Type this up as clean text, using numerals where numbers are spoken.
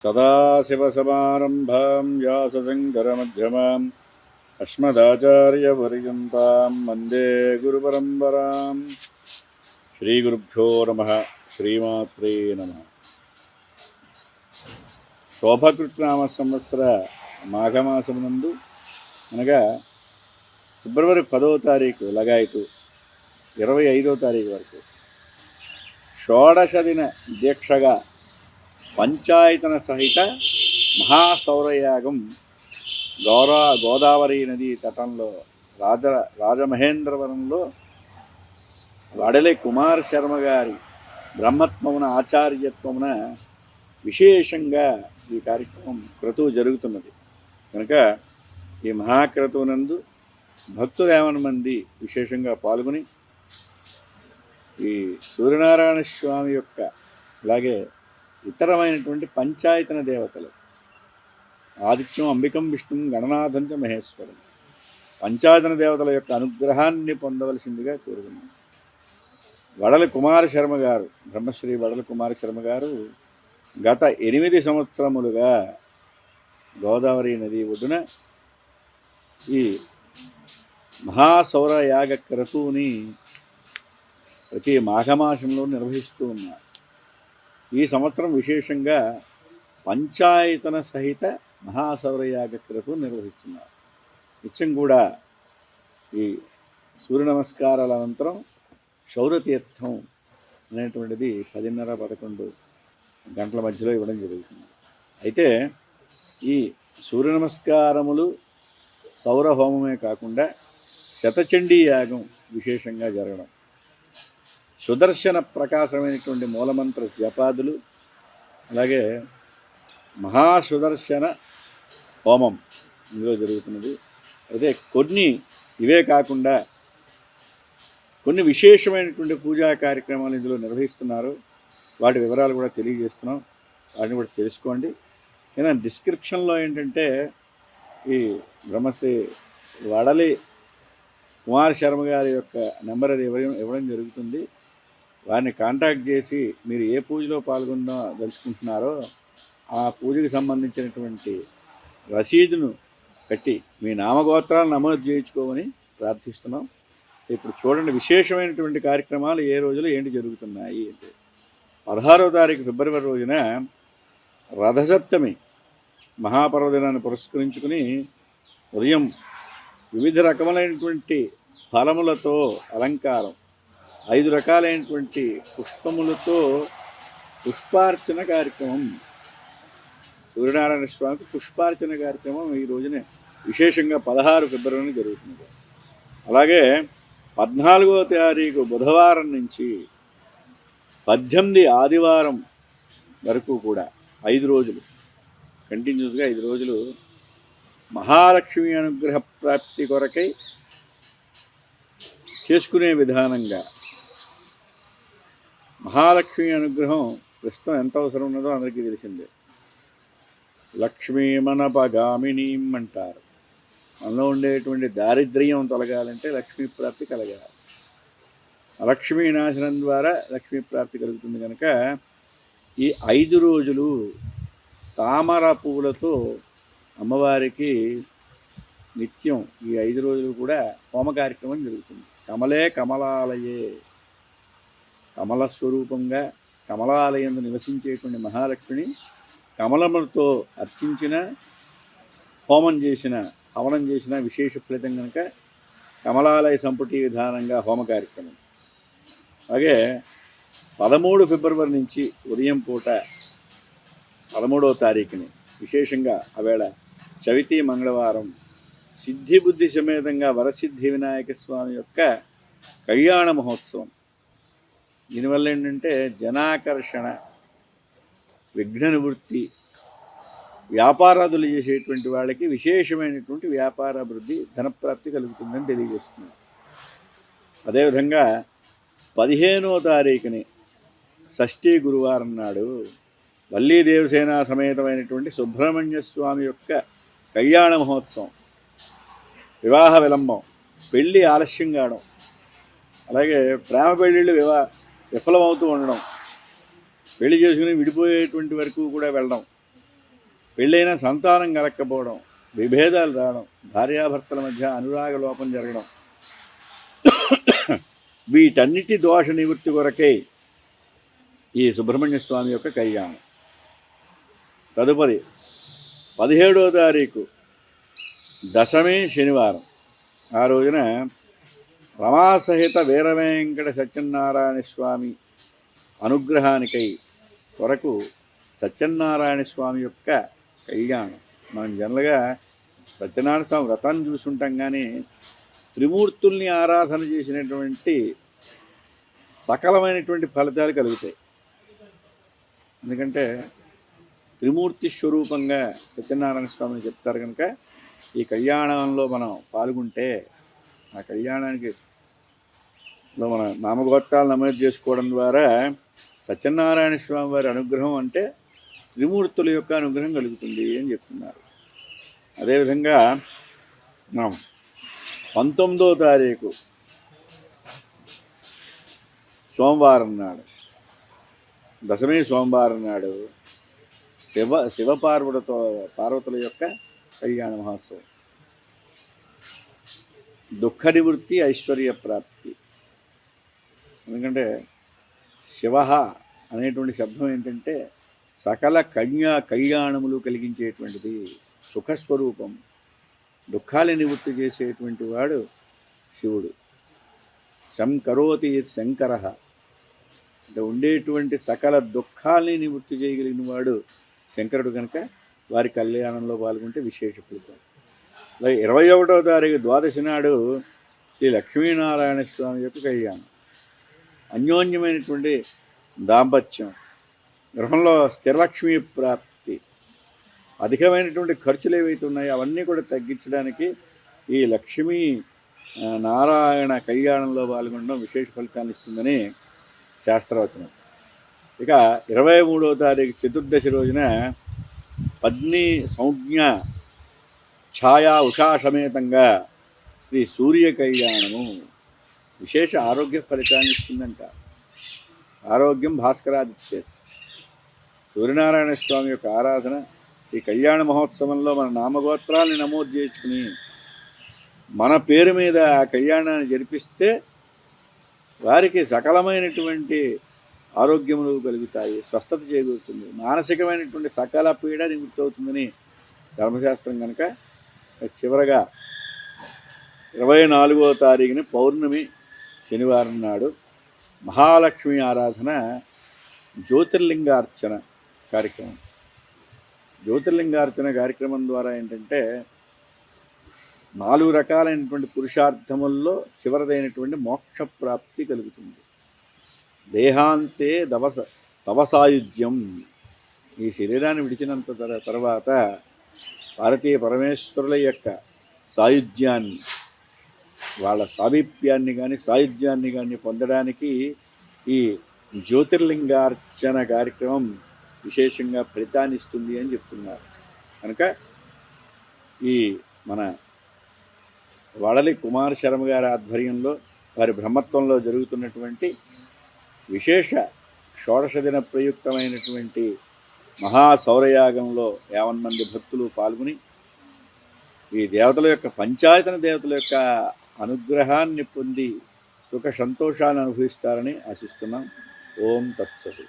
సదాశివసమారంభాం వ్యాసశంకరమధ్యమాం అస్మదాచార్యపర్యంతాం వందే గురుపరంపరాం. శ్రీగురుభ్యో నమః. శ్రీమాత్రే నమః. శోభకృత్నామ సంవత్సర మాఘమాసమునందు అనగా ఫిబ్రవరి 10వ తారీఖు లగాయతు 25వ తారీఖు వరకు షోడశ దిన దీక్షగా పంచాయతన సహిత మహాసౌరయాగం గోదావరి నదీ తటంలో రాజమహేంద్రవరంలో వడలి కుమార్ శర్మ గారి బ్రహ్మత్వమున ఆచార్యత్వమున విశేషంగా ఈ కార్యక్రమం క్రతువు జరుగుతున్నది కనుక ఈ మహాక్రతువునందు భక్తులు ఏమన్నా మంది విశేషంగా పాల్గొని ఈ సూర్యనారాయణ స్వామి యొక్క అలాగే ఇతరమైనటువంటి పంచాయతన దేవతలు ఆదిత్యం, అంబికం, విష్ణుం, గణనాథంచ మహేశ్వరం పంచాయతన దేవతల యొక్క అనుగ్రహాన్ని పొందవలసిందిగా కోరుకున్నాం. వడలి కుమార శర్మ గారు, బ్రహ్మశ్రీ వడలి కుమార శర్మ గారు గత 8 సంవత్సరములుగా గోదావరి నది ఒడ్డున ఈ మహాసౌర యాగ క్రతువుని ప్రతి మాఘమాసంలో నిర్వహిస్తూ ఉన్నారు. ఈ సంవత్సరం విశేషంగా పంచాయతన సహిత మహాసౌరయాగ క్రతువు నిర్వహిస్తున్నారు. నిత్యం కూడా ఈ సూర్య నమస్కారాల అనంతరం శౌరతీర్థం అనేటువంటిది 10:30-11 గంటల మధ్యలో ఇవ్వడం జరుగుతుంది. అయితే ఈ సూర్య నమస్కారములు సౌర హోమమే కాకుండా శతచండీ యాగం విశేషంగా జరగడం, సుదర్శన ప్రకాశమైనటువంటి మూలమంత్ర జపాదులు, అలాగే మహాసుదర్శన హోమం ఇందులో జరుగుతున్నది. అయితే కొన్ని ఇవే కాకుండా కొన్ని విశేషమైనటువంటి పూజా కార్యక్రమాలు ఇందులో నిర్వహిస్తున్నారు. వాటి వివరాలు కూడా తెలియజేస్తున్నాం. వాటిని కూడా తెలుసుకోండి. ఏదైనా డిస్క్రిప్షన్లో ఏంటంటే ఈ బ్రహ్మశ్రీ వడలి కుమార్ శర్మ గారి యొక్క నెంబర్ అది ఇవ్వడం జరుగుతుంది. వారిని కాంటాక్ట్ చేసి మీరు ఏ పూజలో పాల్గొనదలుచుకుంటున్నారో ఆ పూజకు సంబంధించినటువంటి రసీదును కట్టి మీ నామగోత్రాలను నమోదు చేయించుకోమని ప్రార్థిస్తున్నాం. ఇప్పుడు చూడండి, విశేషమైనటువంటి కార్యక్రమాలు ఏ రోజులు ఏంటి జరుగుతున్నాయి అంటే 16వ తారీఖు ఫిబ్రవరి రోజున రథసప్తమి మహాపర్వదినాన్ని పురస్కరించుకుని ఉదయం వివిధ రకములైనటువంటి ఫలములతో అలంకారం, 5 రకాలైనటువంటి పుష్పములతో పుష్పార్చన కార్యక్రమం, సూర్యనారాయణ స్వామికి పుష్పార్చన కార్యక్రమం ఈ రోజున విశేషంగా 16 ఫిబ్రవరి జరుగుతుంది. అలాగే 14వ తారీఖు బుధవారం నుంచి 18 ఆదివారం వరకు కూడా 5 రోజులు కంటిన్యూస్గా 5 రోజులు మహాలక్ష్మి అనుగ్రహ ప్రాప్తి కొరకై చేసుకునే విధానంగా మహాలక్ష్మి అనుగ్రహం ప్రస్తుతం ఎంత అవసరం ఉన్నదో అందరికీ తెలిసిందే. లక్ష్మీ మనపగామినీం అంటారు. మనలో ఉండేటువంటి దారిద్ర్యం తొలగాలంటే లక్ష్మీ ప్రాప్తి కలగాలి. లక్ష్మీ నాశనం ద్వారా లక్ష్మీ ప్రాప్తి కలుగుతుంది. కనుక ఈ 5 రోజులు తామర పువ్వులతో అమ్మవారికి నిత్యం ఈ 5 రోజులు కూడా హోమ కార్యక్రమం జరుగుతుంది. కమలే కమలాలయే, కమల స్వరూపంగా కమలాలయందు నివసించేటువంటి మహాలక్ష్మిని కమలములతో అర్చించిన, హోమం చేసిన, హవనం చేసిన విశేష ఫలితం కనుక కమలాలయ సంపుటి విధానంగా హోమ కార్యక్రమం. అలాగే 13 ఫిబ్రవరి నుంచి ఉదయం పూట 13వ తారీఖుని విశేషంగా ఆవేళ చవితి మంగళవారం సిద్ధిబుద్ధి సమేతంగా వరసిద్ధి వినాయక స్వామి యొక్క కళ్యాణ మహోత్సవం. దీనివల్ల ఏంటంటే జనాకర్షణ, విఘ్న నివృత్తి, వ్యాపారాదులు చేసేటువంటి వాళ్ళకి విశేషమైనటువంటి వ్యాపారాభివృద్ధి, ధనప్రాప్తి కలుగుతుందని తెలియజేస్తున్నారు. అదేవిధంగా 15వ తారీఖుని షష్ఠీ గురువారం నాడు వల్లీ దేవసేన సమేతమైనటువంటి సుబ్రహ్మణ్య స్వామి యొక్క కళ్యాణ మహోత్సవం, వివాహ విలంబం, పెళ్ళి ఆలస్యం కావడం, అలాగే ప్రేమ పెళ్ళిళ్ళు విఫలమవుతూ ఉండడం, పెళ్లి చేసుకుని విడిపోయేటువంటి వరకు కూడా వెళ్ళడం, పెళ్ళైన సంతానం కలక్కపోవడం, విభేదాలు రావడం, భార్యాభర్తల మధ్య అనురాగ లోపం జరగడం, వీటన్నిటి దోష నివృత్తి కొరకే ఈ సుబ్రహ్మణ్య స్వామి యొక్క కళ్యాణం. తదుపరి 17వ తారీఖు దశమి శనివారం. ఆ రోజున రమాసహిత వీరవేంకట సత్యనారాయణ స్వామి అనుగ్రహానికై కొరకు సత్యనారాయణ స్వామి యొక్క కళ్యాణం. మనం జనరల్గా సత్యనారాయణ స్వామి వ్రతాన్ని చూసుంటాం, కానీ త్రిమూర్తుల్ని ఆరాధన చేసినటువంటి సకలమైనటువంటి ఫలితాలు కలుగుతాయి. ఎందుకంటే త్రిమూర్తి స్వరూపంగా సత్యనారాయణ స్వామిని చెప్తారు కనుక ఈ కళ్యాణంలో మనం పాల్గొంటే ఆ కళ్యాణానికి మన నామగోత్రాలు నమోదు చేసుకోవడం ద్వారా సత్యనారాయణ స్వామి వారి అనుగ్రహం అంటే త్రిమూర్తుల యొక్క అనుగ్రహం కలుగుతుంది అని చెప్తున్నారు. అదేవిధంగా మనం 19వ తారీఖు సోమవారం నాడు, దశమి సోమవారం నాడు పార్వతుల యొక్క కళ్యాణ మహోత్సవం. దుఃఖ నివృత్తి, ఐశ్వర్య ప్రాప్తి. ఎందుకంటే శివ అనేటువంటి శబ్దం ఏంటంటే సకల కళ్యాణములు కలిగించేటువంటిది, సుఖస్వరూపం, దుఃఖాలు నివృత్తి చేసేటువంటి వాడు శివుడు. శంకరోతి శంకర అంటే ఉండేటువంటి సకల దుఃఖాలని నివృత్తి చేయగలిగిన వాడు శంకరుడు కనుక వారి కళ్యాణంలో పాల్గొంటే విశేష ఫలితం. అలాగే 21వ తారీఖు ద్వాదశి నాడు శ్రీ లక్ష్మీనారాయణ స్వామి యొక్క కళ్యాణం. అన్యోన్యమైనటువంటి దాంపత్యం, గృహంలో స్థిరలక్ష్మీ ప్రాప్తి, అధికమైనటువంటి ఖర్చులు ఏవైతే ఉన్నాయో అవన్నీ కూడా తగ్గించడానికి ఈ లక్ష్మీ నారాయణ కళ్యాణంలో పాల్గొనడం విశేష ఫలితాన్ని ఇస్తుందని శాస్త్రవచనం. ఇక 23వ తారీఖు చతుర్దశి రోజున పద్ని సంజ్ఞ ఛాయా ఉషాసమేతంగా శ్రీ సూర్య కళ్యాణము విశేష ఆరోగ్య ఫలితాన్ని ఇస్తుందంట. ఆరోగ్యం భాస్కరాదిచ్చేది. సూర్యనారాయణ స్వామి యొక్క ఆరాధన ఈ కళ్యాణ మహోత్సవంలో మన నామగోత్రాన్ని నమోదు చేసుకుని మన పేరు మీద ఆ కళ్యాణాన్ని జరిపిస్తే వారికి సకలమైనటువంటి ఆరోగ్యములు కలుగుతాయి, స్వస్థత చేకూరుతుంది, మానసికమైనటువంటి సకల పీడ నివృత్తి అవుతుందని ధర్మశాస్త్రం కనుక చివరగా 24వ తారీఖున పౌర్ణమి శనివారం నాడు మహాలక్ష్మి ఆరాధన జ్యోతిర్లింగార్చన కార్యక్రమం. జ్యోతిర్లింగార్చన కార్యక్రమం ద్వారా ఏంటంటే 4 రకాలైనటువంటి పురుషార్థముల్లో చివరిదైనటువంటి మోక్షప్రాప్తి కలుగుతుంది. దేహాంతే తవసాయుధ్యం. ఈ శరీరాన్ని విడిచినంత తర్వాత భారతీయ పరమేశ్వరుల యొక్క సాయుధ్యాన్ని, వాళ్ళ సామీప్యాన్ని కానీ సాయుధ్యాన్ని కానీ పొందడానికి ఈ జ్యోతిర్లింగార్చన కార్యక్రమం విశేషంగా ఫలితాన్ని ఇస్తుంది అని చెప్తున్నారు. కనుక ఈ మన వడలి కుమార శర్మ గారి ఆధ్వర్యంలో వారి బ్రహ్మత్వంలో జరుగుతున్నటువంటి విశేష షోడశ దిన ప్రయుక్తమైనటువంటి మహాసౌరయాగంలో 50 మంది భక్తులు పాల్గొని ఈ దేవతల యొక్క పంచాయతన దేవతల యొక్క అనుగ్రహాన్ని పొంది సుఖ సంతోషాన్ని అనుభవిస్తారని ఆశిస్తున్నాం. ఓం తత్సతు.